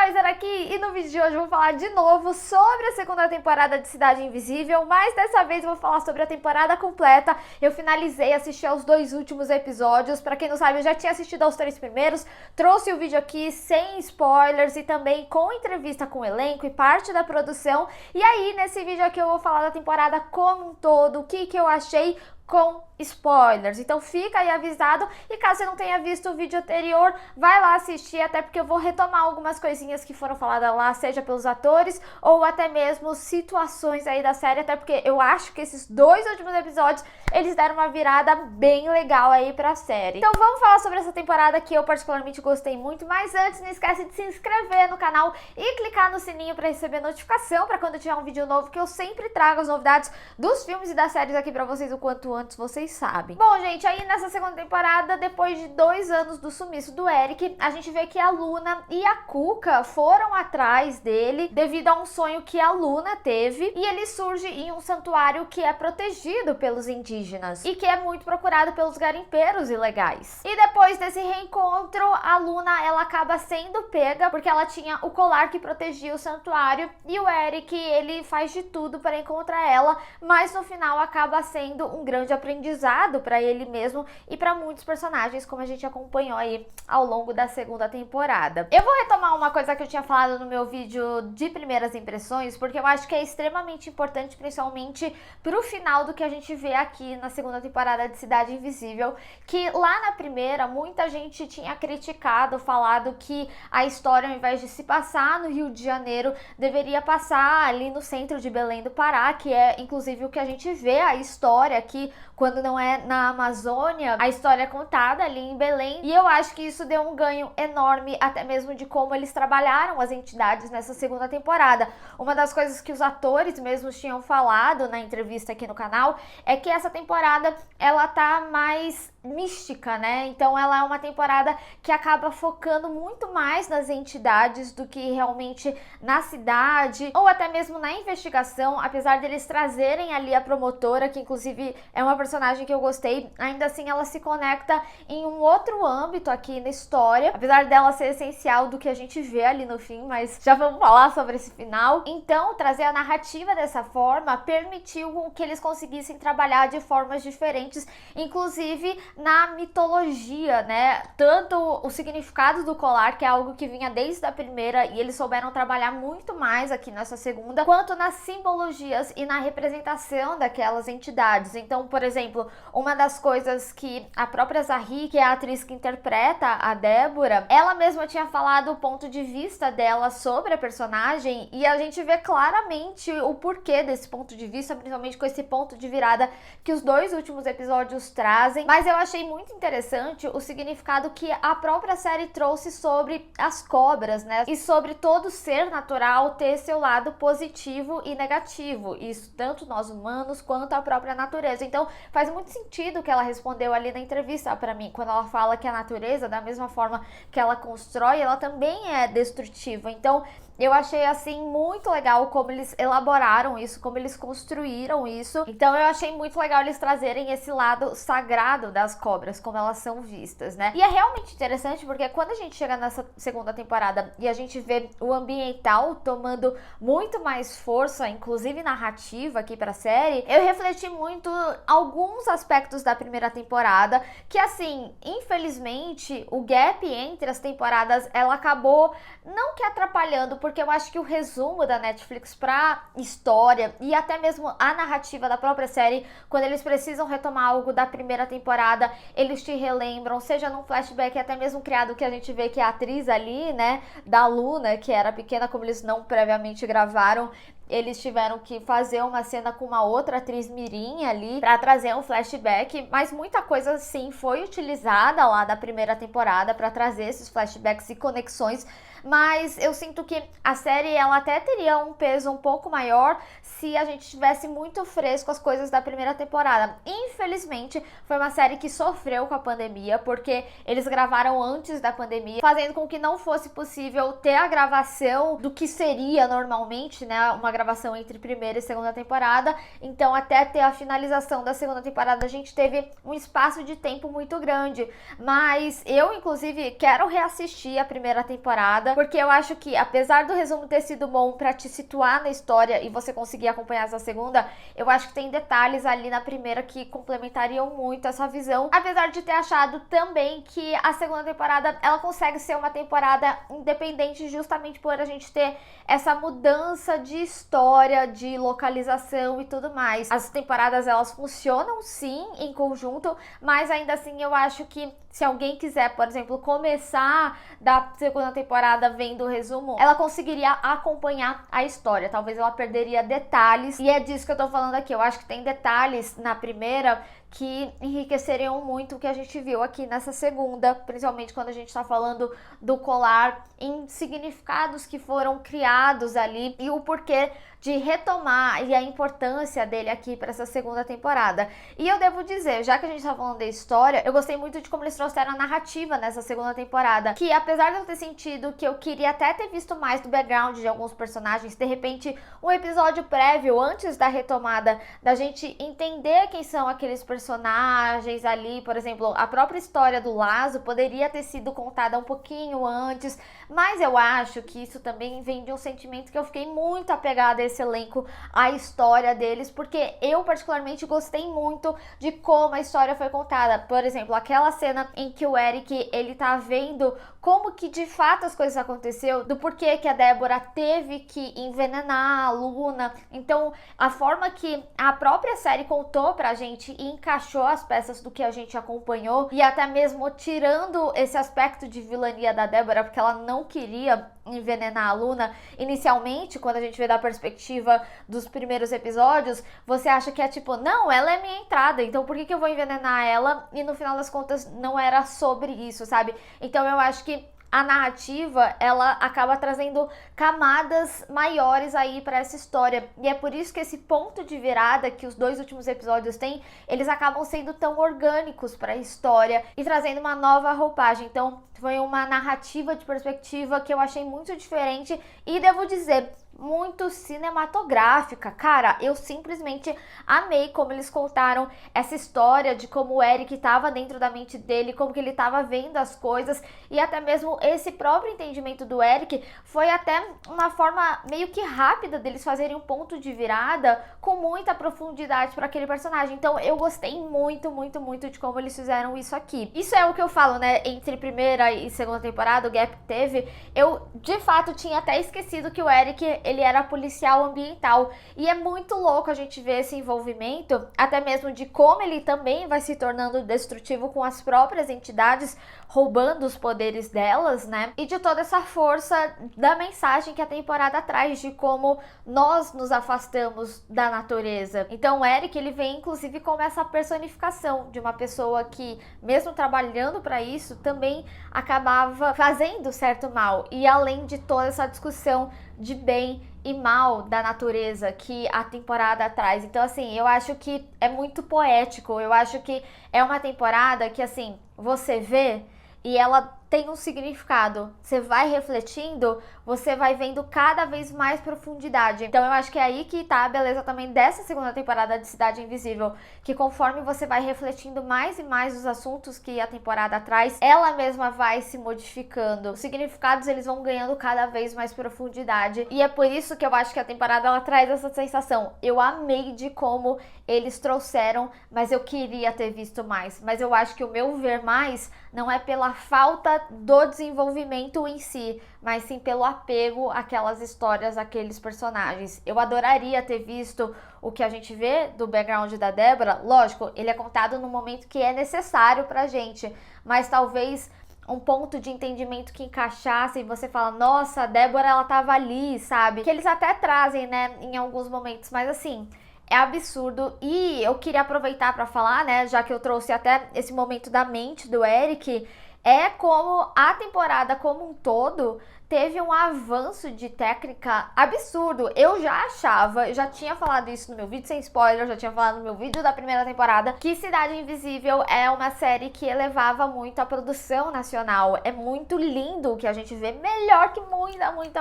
Kaiser aqui e no vídeo de hoje eu vou falar de novo sobre a segunda temporada de Cidade Invisível, mas dessa vez eu vou falar sobre a temporada completa. Eu finalizei, assisti aos 2 últimos episódios, pra quem não sabe eu já tinha assistido aos 3 primeiros, trouxe o vídeo aqui sem spoilers e também com entrevista com o elenco e parte da produção. E aí nesse vídeo aqui eu vou falar da temporada como um todo, o que eu achei com spoilers, então fica aí avisado. E caso você não tenha visto o vídeo anterior, vai lá assistir, até porque eu vou retomar algumas coisinhas que foram faladas lá, seja pelos atores ou até mesmo situações aí da série, até porque eu acho que esses 2 últimos episódios eles deram uma virada bem legal aí pra série. Então vamos falar sobre essa temporada que eu particularmente gostei muito, mas antes não esquece de se inscrever no canal e clicar no sininho pra receber notificação pra quando tiver um vídeo novo, que eu sempre trago as novidades dos filmes e das séries aqui pra vocês o quanto antes vocês sabem. Bom, gente, aí nessa segunda temporada, depois de 2 anos do sumiço do Eric, a gente vê que a Luna e a Cuca foram atrás dele devido a um sonho que a Luna teve, e ele surge em um santuário que é protegido pelos indígenas e que é muito procurado pelos garimpeiros ilegais. E depois desse reencontro, a Luna ela acaba sendo pega porque ela tinha o colar que protegia o santuário, e o Eric ele faz de tudo para encontrar ela, mas no final acaba sendo um grande aprendizado para ele mesmo e para muitos personagens, como a gente acompanhou aí ao longo da segunda temporada. Eu vou retomar uma coisa que eu tinha falado no meu vídeo de primeiras impressões, porque eu acho que é extremamente importante, principalmente pro final do que a gente vê aqui na segunda temporada de Cidade Invisível, que lá na primeira muita gente tinha criticado, falado que a história, ao invés de se passar no Rio de Janeiro, deveria passar ali no centro de Belém do Pará, que é inclusive o que a gente vê a história aqui. Quando não é na Amazônia, a história é contada ali em Belém, e eu acho que isso deu um ganho enorme, até mesmo de como eles trabalharam as entidades nessa segunda temporada. Uma das coisas que os atores mesmos tinham falado na entrevista aqui no canal é que essa temporada ela tá mais mística, né? Então ela é uma temporada que acaba focando muito mais nas entidades do que realmente na cidade ou até mesmo na investigação, apesar deles trazerem ali a promotora, que inclusive é uma personagem que eu gostei. Ainda assim ela se conecta em um outro âmbito aqui na história, apesar dela ser essencial do que a gente vê ali no fim, mas já vamos falar sobre esse final. Então trazer a narrativa dessa forma permitiu que eles conseguissem trabalhar de formas diferentes, inclusive na mitologia, né? Tanto o significado do colar, que é algo que vinha desde a primeira e eles souberam trabalhar muito mais aqui nessa segunda, quanto nas simbologias e na representação daquelas entidades. Então, por exemplo, uma das coisas que a própria Zahri, que é a atriz que interpreta a Débora, ela mesma tinha falado o ponto de vista dela sobre a personagem, e a gente vê claramente o porquê desse ponto de vista, principalmente com esse ponto de virada que os 2 últimos episódios trazem. Mas eu achei muito interessante o significado que a própria série trouxe sobre as cobras, né? E sobre todo ser natural ter seu lado positivo e negativo. Isso tanto nós humanos quanto a própria natureza. Então faz muito sentido o que ela respondeu ali na entrevista pra mim, quando ela fala que a natureza, da mesma forma que ela constrói, ela também é destrutiva. Então eu achei assim muito legal como eles elaboraram isso, como eles construíram isso. Então eu achei muito legal eles trazerem esse lado sagrado das cobras, como elas são vistas, né? E é realmente interessante porque quando a gente chega nessa segunda temporada e a gente vê o ambiental tomando muito mais força, inclusive narrativa aqui pra série, eu refleti muito alguns aspectos da primeira temporada, que assim, infelizmente, o gap entre as temporadas, ela acabou não que atrapalhando, porque eu acho que o resumo da Netflix pra história e até mesmo a narrativa da própria série, quando eles precisam retomar algo da primeira temporada, eles te relembram, seja num flashback até mesmo criado, que a gente vê que a atriz ali, né, da Luna, que era pequena, como eles não previamente gravaram, eles tiveram que fazer uma cena com uma outra atriz mirim ali pra trazer um flashback, mas muita coisa sim foi utilizada lá da primeira temporada pra trazer esses flashbacks e conexões, mas eu sinto que a série ela até teria um peso um pouco maior se a gente tivesse muito fresco as coisas da primeira temporada. Infelizmente foi uma série que sofreu com a pandemia, porque eles gravaram antes da pandemia, fazendo com que não fosse possível ter a gravação do que seria normalmente, né, uma gravação gravação entre primeira e segunda temporada, então até ter a finalização da segunda temporada a gente teve um espaço de tempo muito grande, mas eu inclusive quero reassistir a primeira temporada, porque eu acho que apesar do resumo ter sido bom pra te situar na história e você conseguir acompanhar essa segunda, eu acho que tem detalhes ali na primeira que complementariam muito essa visão, apesar de ter achado também que a segunda temporada ela consegue ser uma temporada independente justamente por a gente ter essa mudança de história, de localização e tudo mais. As temporadas elas funcionam sim em conjunto, mas ainda assim eu acho que se alguém quiser, por exemplo, começar da segunda temporada vendo o resumo, ela conseguiria acompanhar a história. Talvez ela perderia detalhes, e é disso que eu tô falando aqui. Eu acho que tem detalhes na primeira que enriqueceriam muito o que a gente viu aqui nessa segunda, principalmente quando a gente tá falando do colar, em significados que foram criados ali e o porquê de retomar e a importância dele aqui para essa segunda temporada. E eu devo dizer, já que a gente tá falando da história, eu gostei muito de como eles trouxeram a narrativa nessa segunda temporada, que apesar de eu ter sentido que eu queria até ter visto mais do background de alguns personagens, de repente um episódio prévio antes da retomada, da gente entender quem são aqueles personagens ali, por exemplo, a própria história do Lazo poderia ter sido contada um pouquinho antes, mas eu acho que isso também vem de um sentimento que eu fiquei muito apegada a esse elenco, a história deles, porque eu particularmente gostei muito de como a história foi contada. Por exemplo, aquela cena em que o Eric, ele tá vendo como que de fato as coisas aconteceu, do porquê que a Débora teve que envenenar a Luna. Então, a forma que a própria série contou pra gente e encaixou as peças do que a gente acompanhou, e até mesmo tirando esse aspecto de vilania da Débora, porque ela não queria envenenar a Luna. Inicialmente, quando a gente vê da perspectiva dos primeiros episódios, você acha que é tipo, não, ela é minha entrada, então por que eu vou envenenar ela? E no final das contas não era sobre isso, sabe? Então eu acho que a narrativa, ela acaba trazendo camadas maiores aí para essa história. E é por isso que esse ponto de virada que os dois últimos episódios têm, eles acabam sendo tão orgânicos para a história e trazendo uma nova roupagem. Então, foi uma narrativa de perspectiva que eu achei muito diferente e devo dizer, muito cinematográfica. Cara, eu simplesmente amei como eles contaram essa história de como o Eric estava dentro da mente dele, como que ele estava vendo as coisas, e até mesmo esse próprio entendimento do Eric foi até uma forma meio que rápida deles fazerem um ponto de virada com muita profundidade para aquele personagem. Então eu gostei muito, muito, muito de como eles fizeram isso aqui. Isso é o que eu falo, né, entre primeira e segunda temporada, o gap que teve, eu de fato tinha até esquecido que o Eric, ele era policial ambiental, e é muito louco a gente ver esse envolvimento, até mesmo de como ele também vai se tornando destrutivo com as próprias entidades, roubando os poderes delas, né? E de toda essa força da mensagem que a temporada traz, de como nós nos afastamos da natureza. Então o Eric, ele vem inclusive como essa personificação de uma pessoa que, mesmo trabalhando para isso, também acabava fazendo certo mal, e além de toda essa discussão de bem e mal da natureza que a temporada traz. Então, assim, eu acho que é muito poético, eu acho que é uma temporada que, assim, você vê e ela tem um significado. Você vai refletindo, você vai vendo cada vez mais profundidade. Então eu acho que é aí que tá a beleza também dessa segunda temporada de Cidade Invisível, que conforme você vai refletindo mais e mais os assuntos que a temporada traz, ela mesma vai se modificando. Os significados, eles vão ganhando cada vez mais profundidade, e é por isso que eu acho que a temporada, ela traz essa sensação. Eu amei de como eles trouxeram, mas eu queria ter visto mais. Mas eu acho que o meu ver mais não é pela falta do desenvolvimento em si, mas sim pelo apego àquelas histórias, àqueles personagens. Eu adoraria ter visto o que a gente vê do background da Débora. Lógico, ele é contado no momento que é necessário pra gente, mas talvez um ponto de entendimento que encaixasse e você fala, nossa, a Débora, ela tava ali, sabe? Que eles até trazem, né, em alguns momentos, mas assim, é absurdo. E eu queria aproveitar para falar, né, já que eu trouxe até esse momento da mente do Eric, é como a temporada como um todo teve um avanço de técnica absurdo. Eu já achava, eu já tinha falado isso no meu vídeo sem spoiler, eu já tinha falado no meu vídeo da primeira temporada, que Cidade Invisível é uma série que elevava muito a produção nacional. É muito lindo o que a gente vê, melhor que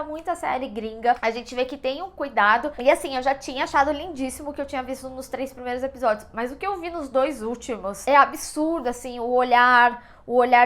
muita série gringa. A gente vê que tem um cuidado. E assim, eu já tinha achado lindíssimo o que eu tinha visto nos 3 primeiros episódios, mas o que eu vi nos 2 últimos é absurdo, assim, o olhar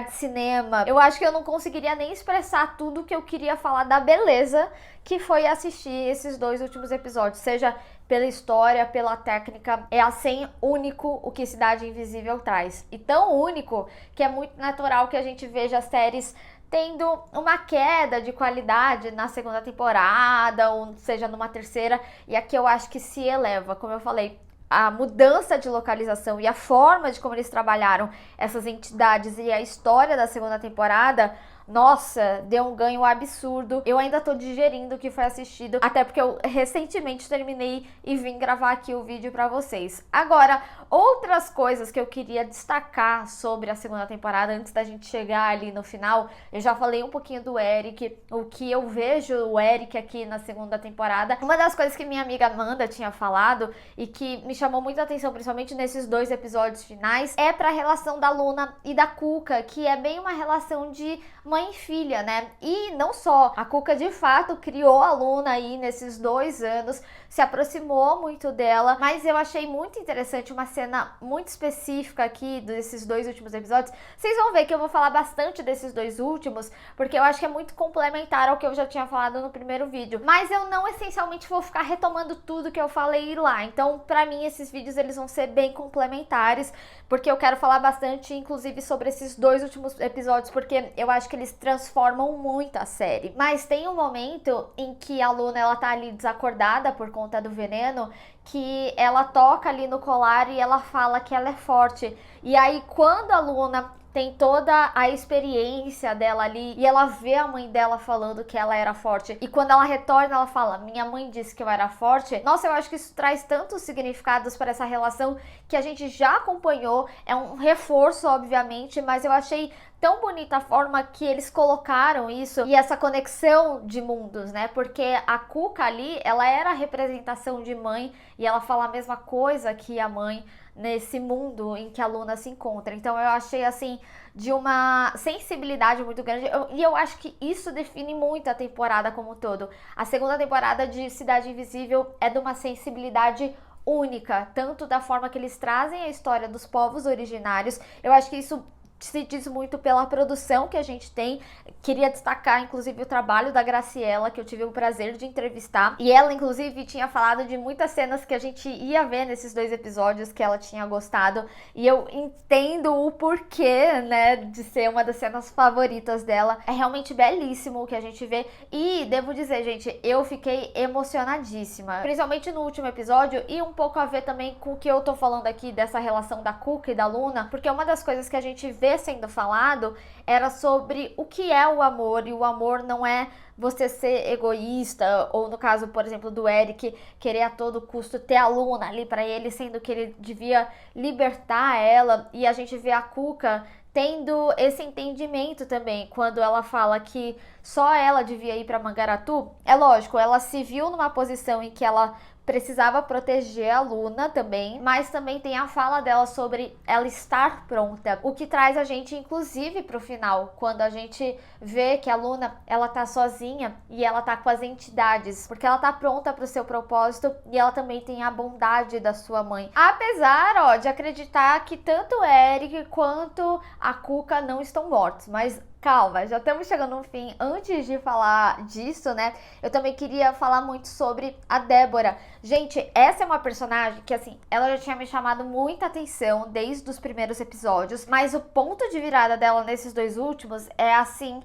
de cinema. Eu acho que eu não conseguiria nem expressar tudo que eu queria falar da beleza que foi assistir esses 2 últimos episódios, seja pela história, pela técnica. É assim único o que Cidade Invisível traz. E tão único que é muito natural que a gente veja séries tendo uma queda de qualidade na segunda temporada, ou seja, numa terceira, e aqui eu acho que se eleva, como eu falei, a mudança de localização e a forma de como eles trabalharam essas entidades e a história da segunda temporada, nossa, deu um ganho absurdo. Eu ainda tô digerindo o que foi assistido, até porque eu recentemente terminei e vim gravar aqui o vídeo pra vocês. Agora, outras coisas que eu queria destacar sobre a segunda temporada, antes da gente chegar ali no final, eu já falei um pouquinho do Eric, o que eu vejo o Eric aqui na segunda temporada. Uma das coisas que minha amiga Amanda tinha falado e que me chamou muita atenção, principalmente nesses 2 episódios finais, é pra relação da Luna e da Cuca, que é bem uma relação de mãe e filha, né? E não só, a Cuca de fato criou a Luna aí nesses 2 anos, se aproximou muito dela, mas eu achei muito interessante uma cena muito específica aqui desses 2 últimos episódios. Vocês vão ver que eu vou falar bastante desses 2 últimos, porque eu acho que é muito complementar ao que eu já tinha falado no primeiro vídeo, mas eu não essencialmente vou ficar retomando tudo que eu falei lá. Então, pra mim, esses vídeos eles vão ser bem complementares, porque eu quero falar bastante, inclusive, sobre esses 2 últimos episódios, porque eu acho que eles transformam muito a série. Mas tem um momento em que a Luna, ela tá ali desacordada por conta do veneno, que ela toca ali no colar e ela fala que ela é forte. E aí, quando a Luna tem toda a experiência dela ali e ela vê a mãe dela falando que ela era forte, e quando ela retorna ela fala, minha mãe disse que eu era forte. Nossa, eu acho que isso traz tantos significados para essa relação que a gente já acompanhou, é um reforço obviamente, mas eu achei tão bonita a forma que eles colocaram isso e essa conexão de mundos, né? Porque a Cuca ali, ela era a representação de mãe e ela fala a mesma coisa que a mãe nesse mundo em que a Luna se encontra. Então eu achei assim de uma sensibilidade muito grande e eu acho que isso define muito a temporada como um todo. A segunda temporada de Cidade Invisível é de uma sensibilidade única, tanto da forma que eles trazem a história dos povos originários. Eu acho que isso se diz muito pela produção que a gente tem. Queria destacar, inclusive, o trabalho da Graciela, que eu tive o prazer de entrevistar. E ela, inclusive, tinha falado de muitas cenas que a gente ia ver nesses 2 episódios que ela tinha gostado. E eu entendo o porquê, né, de ser uma das cenas favoritas dela. É realmente belíssimo o que a gente vê. E, devo dizer, gente, eu fiquei emocionadíssima. Principalmente no último episódio e um pouco a ver também com o que eu tô falando aqui dessa relação da Cuca e da Luna. Porque uma das coisas que a gente vê sendo falado era sobre o que é o amor, e o amor não é você ser egoísta, ou no caso, por exemplo, do Eric, querer a todo custo ter a Luna ali pra ele, sendo que ele devia libertar ela, e a gente vê a Cuca tendo esse entendimento também, quando ela fala que só ela devia ir pra Mangaratu. É lógico, ela se viu numa posição em que ela precisava proteger a Luna também, mas também tem a fala dela sobre ela estar pronta, o que traz a gente inclusive pro final, quando a gente vê que a Luna, ela tá sozinha e ela tá com as entidades, porque ela tá pronta pro seu propósito e ela também tem a bondade da sua mãe. Apesar, ó, de acreditar que tanto o Eric quanto a Cuca não estão mortos, mas calma, já estamos chegando no fim. Antes de falar disso, né, eu também queria falar muito sobre a Débora. Gente, essa é uma personagem que, assim, ela já tinha me chamado muita atenção desde os primeiros episódios, mas o ponto de virada dela nesses 2 últimos é, assim,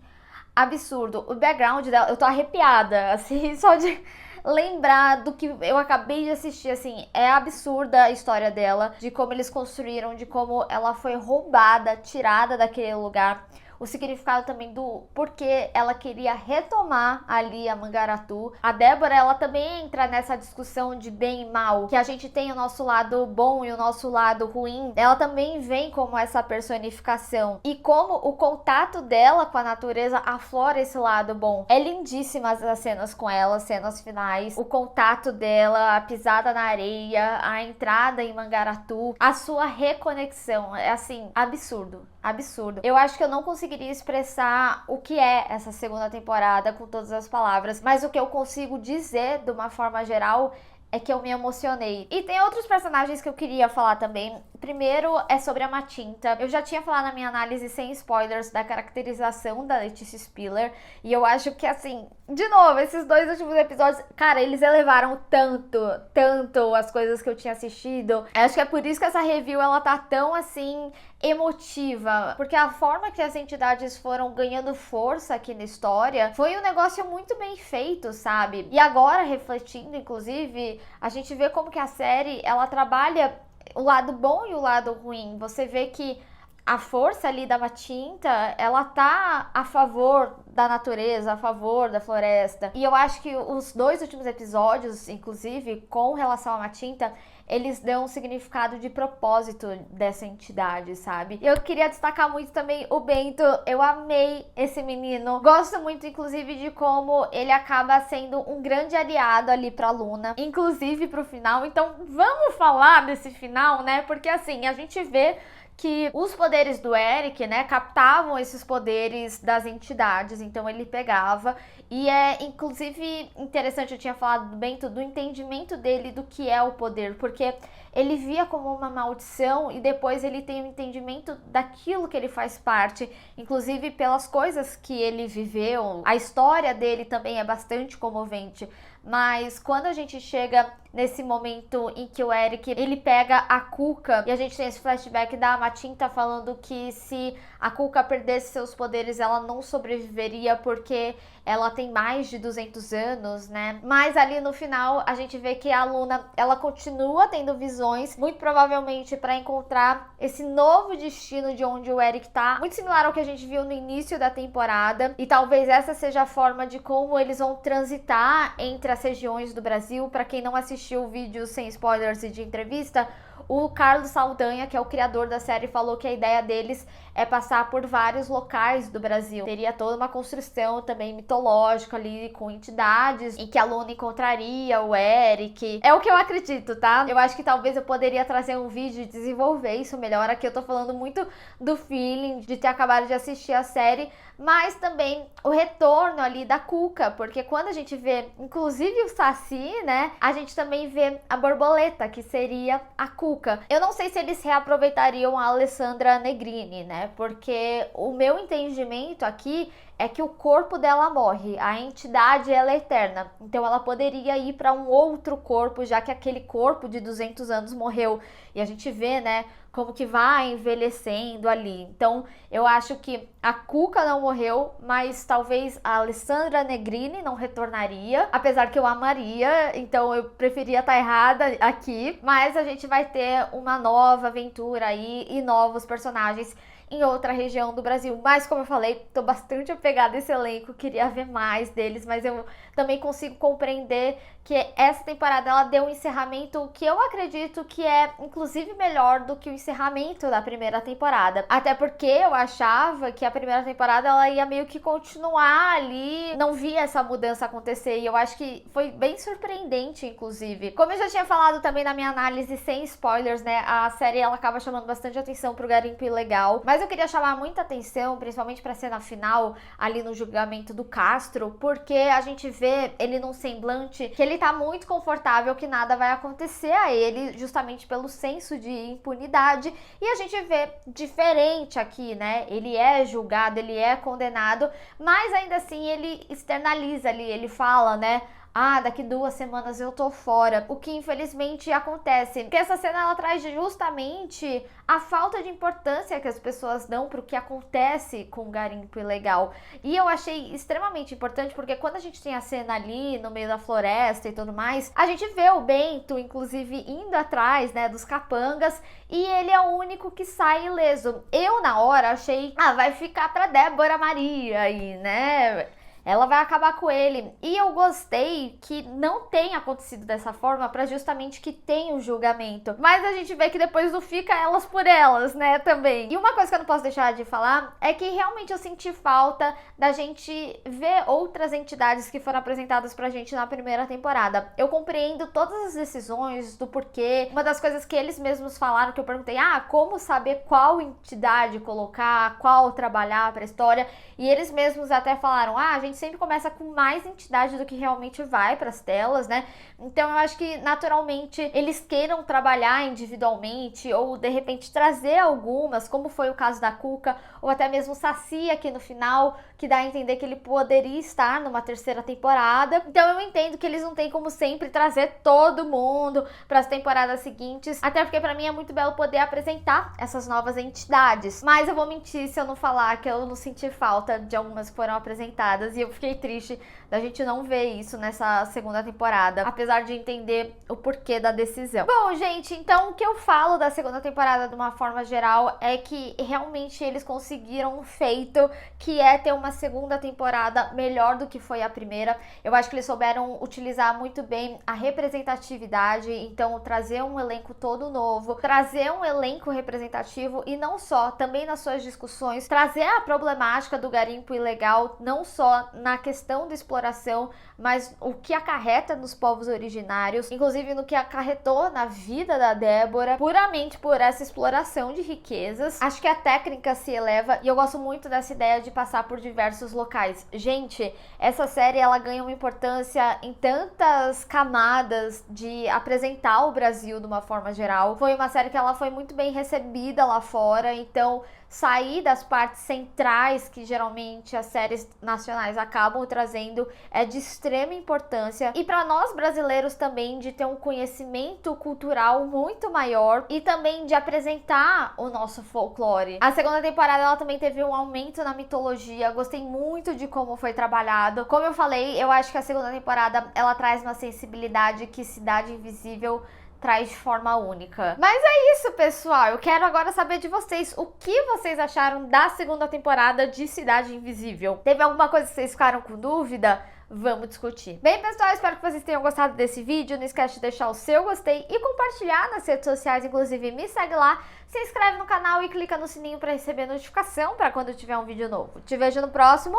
absurdo. O background dela, eu tô arrepiada, assim, só de lembrar do que eu acabei de assistir, assim, é absurda a história dela, de como eles construíram, de como ela foi roubada, tirada daquele lugar. o significado também do porquê ela queria retomar ali a Mangaratu. A Débora, ela também entra nessa discussão de bem e mal, que a gente tem o nosso lado bom e o nosso lado ruim. Ela também vem como essa personificação. E como o contato dela com a natureza aflora esse lado bom. É lindíssimas as cenas com ela, cenas finais. O contato dela, a pisada na areia, a entrada em Mangaratu, a sua reconexão. É assim, absurdo. Absurdo. Eu acho que eu não conseguiria expressar o que é essa segunda temporada com todas as palavras, mas o que eu consigo dizer de uma forma geral é que eu me emocionei. E tem outros personagens que eu queria falar também. Primeiro é sobre a Matinta. Eu já tinha falado na minha análise sem spoilers da caracterização da Letícia Spiller. E eu acho que, assim, de novo, esses 2 últimos episódios, cara, eles elevaram tanto as coisas que eu tinha assistido. Eu acho que é por isso que essa review, ela tá tão, assim, emotiva. Porque a forma que as entidades foram ganhando força aqui na história foi um negócio muito bem feito, sabe? E agora, refletindo, inclusive, a gente vê como que a série, ela trabalha o lado bom e o lado ruim. Você vê que a força ali da Matinta, ela tá a favor da natureza, a favor da floresta. E eu acho que os 2 últimos episódios, inclusive, com relação à Matinta, eles dão um significado de propósito dessa entidade, sabe? Eu queria destacar muito também o Bento. Eu amei esse menino. Gosto muito, inclusive, de como ele acaba sendo um grande aliado ali pra Luna, inclusive pro final. Então, vamos falar desse final, né? Porque, assim, a gente vê que os poderes do Eric, né, captavam esses poderes das entidades, então ele pegava, e é inclusive interessante, eu tinha falado do Bento, do entendimento dele do que é o poder, porque ele via como uma maldição e depois ele tem o entendimento daquilo que ele faz parte, inclusive pelas coisas que ele viveu. A história dele também é bastante comovente, mas quando a gente chega nesse momento em que o Eric, ele pega a Cuca, e a gente tem esse flashback da Matinta falando que se a Cuca perdesse seus poderes, ela não sobreviveria porque ela tem mais de 200 anos, né? Mas ali no final, a gente vê que a Luna, ela continua tendo visões, muito provavelmente para encontrar esse novo destino de onde o Eric tá, muito similar ao que a gente viu no início da temporada, e talvez essa seja a forma de como eles vão transitar entre as regiões do Brasil. Para quem não assistiu o vídeo sem spoilers e de entrevista, o Carlos Saldanha, que é o criador da série, falou que a ideia deles é passar por vários locais do Brasil. Teria toda uma construção também mitológica ali, com entidades, em que a Luna encontraria o Eric. É o que eu acredito, tá? Eu acho que talvez eu poderia trazer um vídeo e desenvolver isso melhor. Aqui eu tô falando muito do feeling, de ter acabado de assistir a série, mas também o retorno ali da Cuca, porque quando a gente vê, inclusive o Saci, né, a gente também vê a borboleta, que seria a Cuca. Eu não sei se eles reaproveitariam a Alessandra Negrini, né, porque o meu entendimento aqui é que o corpo dela morre, a entidade ela é eterna, então ela poderia ir para um outro corpo, já que aquele corpo de 200 anos morreu, e a gente vê, né, como que vai envelhecendo ali. Então eu acho que a Cuca não morreu, mas talvez a Alessandra Negrini não retornaria, apesar que eu amaria, então eu preferia estar errada aqui, mas a gente vai ter uma nova aventura aí e novos personagens em outra região do Brasil. Mas como eu falei, tô bastante apegada a esse elenco, queria ver mais deles, mas eu também consigo compreender que essa temporada ela deu um encerramento que eu acredito que é inclusive melhor do que o encerramento da primeira temporada. Até porque eu achava que a primeira temporada ela ia meio que continuar ali, não via essa mudança acontecer, e eu acho que foi bem surpreendente, inclusive. Como eu já tinha falado também na minha análise sem spoilers, né, a série ela acaba chamando bastante atenção pro garimpo ilegal, mas eu queria chamar muita atenção, principalmente pra cena final, ali no julgamento do Castro, porque a gente vê ele num semblante que ele tá muito confortável, que nada vai acontecer a ele, justamente pelo senso de impunidade, e a gente vê diferente aqui, né, ele é julgado, ele é condenado, mas ainda assim ele externaliza ali, ele fala, né, ah, daqui 2 semanas eu tô fora. O que infelizmente acontece. Porque essa cena ela traz justamente a falta de importância que as pessoas dão pro que acontece com o garimpo ilegal. E eu achei extremamente importante porque quando a gente tem a cena ali no meio da floresta e tudo mais, a gente vê o Bento, inclusive, indo atrás, né, dos capangas, e ele é o único que sai ileso. Eu, na hora, achei, vai ficar pra Débora Maria aí, né? Ela vai acabar com ele. E eu gostei que não tenha acontecido dessa forma para justamente que tenha o julgamento. Mas a gente vê que depois não fica elas por elas, né, também. E uma coisa que eu não posso deixar de falar é que realmente eu senti falta da gente ver outras entidades que foram apresentadas pra gente na primeira temporada. Eu compreendo todas as decisões do porquê. Uma das coisas que eles mesmos falaram, que eu perguntei, como saber qual entidade colocar, qual trabalhar pra história. E eles mesmos até falaram, a gente sempre começa com mais entidade do que realmente vai para as telas, né? Então eu acho que naturalmente eles queiram trabalhar individualmente ou de repente trazer algumas, como foi o caso da Cuca, ou até mesmo o Saci aqui no final, que dá a entender que ele poderia estar numa terceira temporada. Então eu entendo que eles não têm como sempre trazer todo mundo para as temporadas seguintes, até porque para mim é muito belo poder apresentar essas novas entidades. Mas eu vou mentir se eu não falar que eu não senti falta de algumas que foram apresentadas, e eu fiquei triste da gente não ver isso nessa segunda temporada, apesar de entender o porquê da decisão. Bom, gente, então o que eu falo da segunda temporada de uma forma geral é que realmente eles conseguiram um feito, que é ter uma segunda temporada melhor do que foi a primeira. Eu acho que eles souberam utilizar muito bem a representatividade, então trazer um elenco todo novo, trazer um elenco representativo e não só, também nas suas discussões, trazer a problemática do garimpo ilegal, não só na questão da exploração, mas o que acarreta nos povos originários, inclusive no que acarretou na vida da Débora, puramente por essa exploração de riquezas. Acho que a técnica se eleva e eu gosto muito dessa ideia de passar por diversos locais. Gente, essa série ela ganha uma importância em tantas camadas de apresentar o Brasil de uma forma geral. Foi uma série que ela foi muito bem recebida lá fora, então sair das partes centrais que geralmente as séries nacionais acabam trazendo é de extrema importância, e para nós brasileiros também de ter um conhecimento cultural muito maior e também de apresentar o nosso folclore. A segunda temporada ela também teve um aumento na mitologia, gostei muito de como foi trabalhado. Como eu falei, eu acho que a segunda temporada ela traz uma sensibilidade que Cidade Invisível traz de forma única. Mas é isso, pessoal. Eu quero agora saber de vocês. O que vocês acharam da segunda temporada de Cidade Invisível? Teve alguma coisa que vocês ficaram com dúvida? Vamos discutir. Bem, pessoal, espero que vocês tenham gostado desse vídeo. Não esquece de deixar o seu gostei e compartilhar nas redes sociais. Inclusive, me segue lá, se inscreve no canal e clica no sininho para receber notificação para quando tiver um vídeo novo. Te vejo no próximo.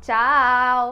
Tchau!